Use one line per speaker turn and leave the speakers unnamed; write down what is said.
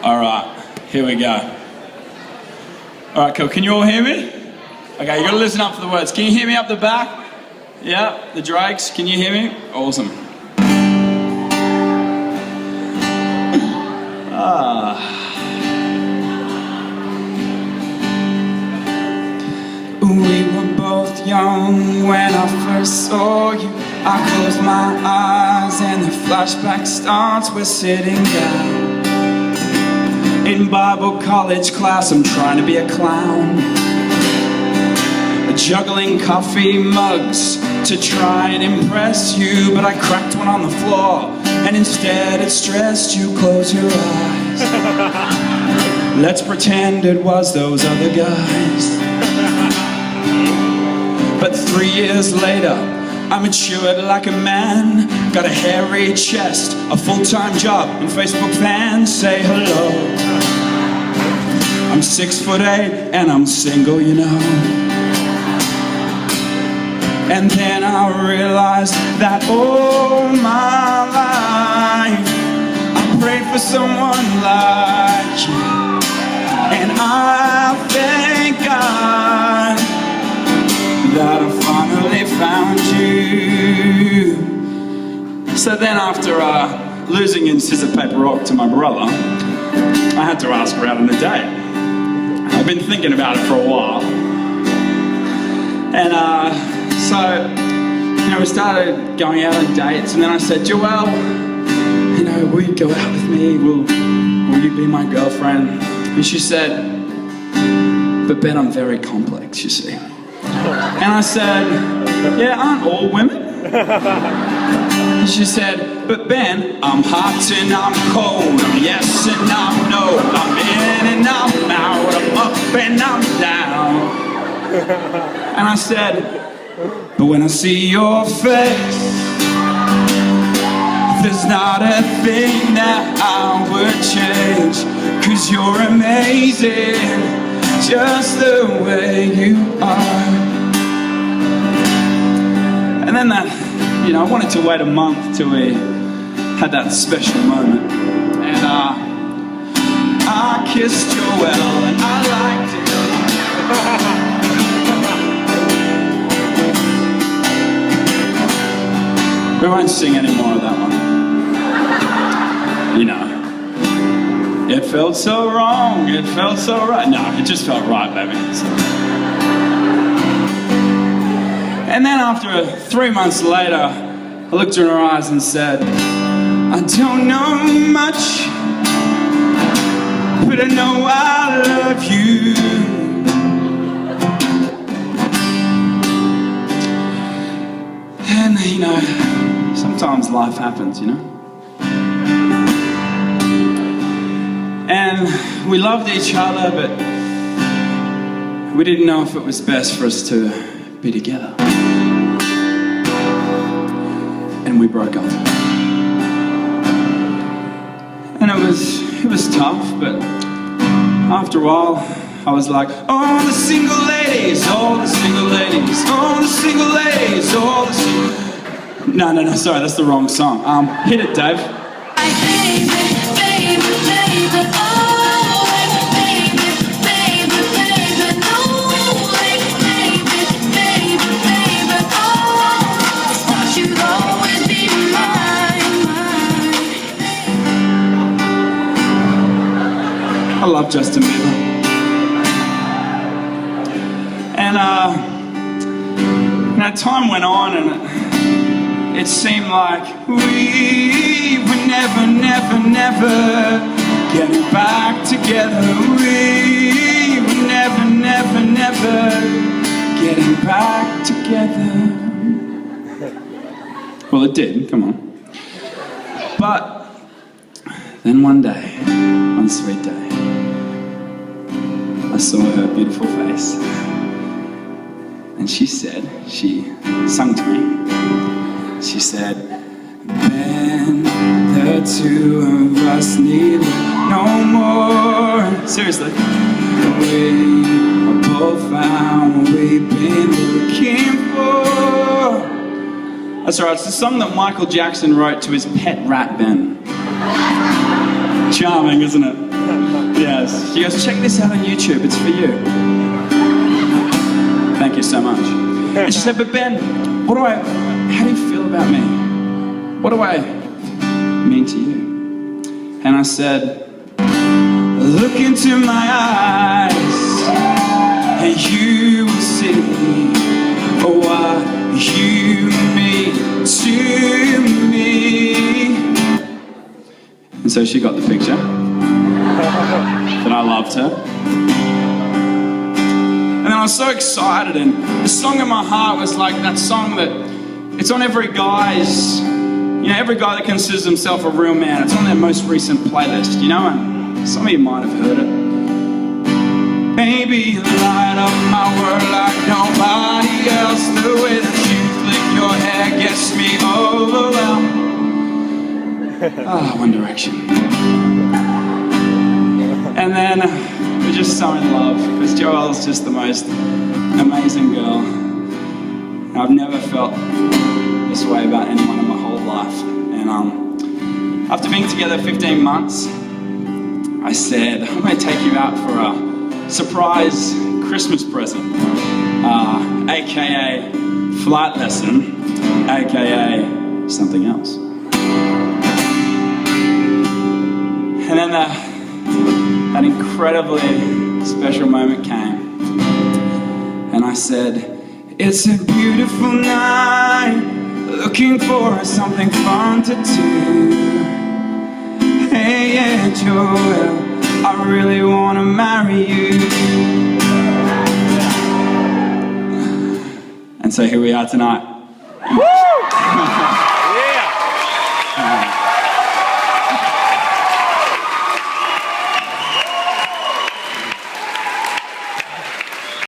Alright, here we go. Alright, cool. Can you all hear me? Okay, you gotta listen up for the words. Can you hear me up the back? Yeah, the Drakes, can you hear me? Awesome. We were both young when I first saw you. I close my eyes and the flashback starts. We're sitting down in Bible college class. I'm trying to be a clown, juggling coffee mugs to try and impress you. But I cracked one on the floor and instead it stressed you. Close your eyes. Let's pretend it was those other guys. But 3 years later, I matured like a man. Got a hairy chest, a full-time job, and Facebook fans say hello. I'm 6'8" and I'm single, you know. And then I realized that all my life I prayed for someone like you. And I thank God that I finally found you. So then after losing in scissor paper rock to my brother, I had to ask her out on a date. I've been thinking about it for a while. And so, you know, we started going out on dates, and then I said, Joelle, you know, will you go out with me? Will you be my girlfriend? And she said, but Ben, I'm very complex, you see. And I said, yeah, aren't all women? And she said, but Ben, I'm hot and I'm cold, I'm yes and I'm no, I'm in and I'm out, I'm up and I'm down. And I said, but when I see your face, there's not a thing that I would change, 'cause you're amazing, just the way you are. And then that, you know, I wanted to wait a month till we had that special moment. And I kissed Joelle and I liked it. We won't sing any more of that one. You know, it felt so wrong, it felt so right. No, it just felt right, baby. So. And then after 3 months later, I looked in her eyes and said, I don't know much, but I know I love you. And you know, sometimes life happens, you know. And we loved each other, but we didn't know if it was best for us to be together. And we broke up. And it was tough, but after a while I was like, all the single ladies, all the single ladies, all the single ladies, all the single... No, sorry, that's the wrong song. Hit it, Dave. I love Justin Bieber. And now time went on and it seemed like we were never getting back together. We were never getting back together. Well, it did, come on. But then one day, one sweet day, I saw her beautiful face, and she sung to me. She said, Ben, the two of us need no more. Seriously. We are both found what we've been looking for. That's right, it's the song that Michael Jackson wrote to his pet rat, Ben. Charming, isn't it? Yes. She goes, check this out on YouTube, it's for you. Thank you so much. And she said, but Ben, how do you feel about me? What do I mean to you? And I said, look into my eyes and you will see what you mean to me. And so she got the picture that I loved her. And then I was so excited, and the song in my heart was like that song that it's on every guy's, every guy that considers himself a real man, it's on their most recent playlist, and some of you might have heard it. Baby, you light up my world like nobody else. The way that you flick your hair gets me overwhelmed. One Direction. And then we're just so in love, because Joelle's just the most amazing girl. And I've never felt this way about anyone in my whole life. And after being together 15 months, I said, I'm going to take you out for a surprise Christmas present, aka flight lesson, aka something else. And then that incredibly special moment came, and I said, it's a beautiful night, looking for something fun to do. Hey, yeah, Joelle, I really want to marry you. And so here we are tonight.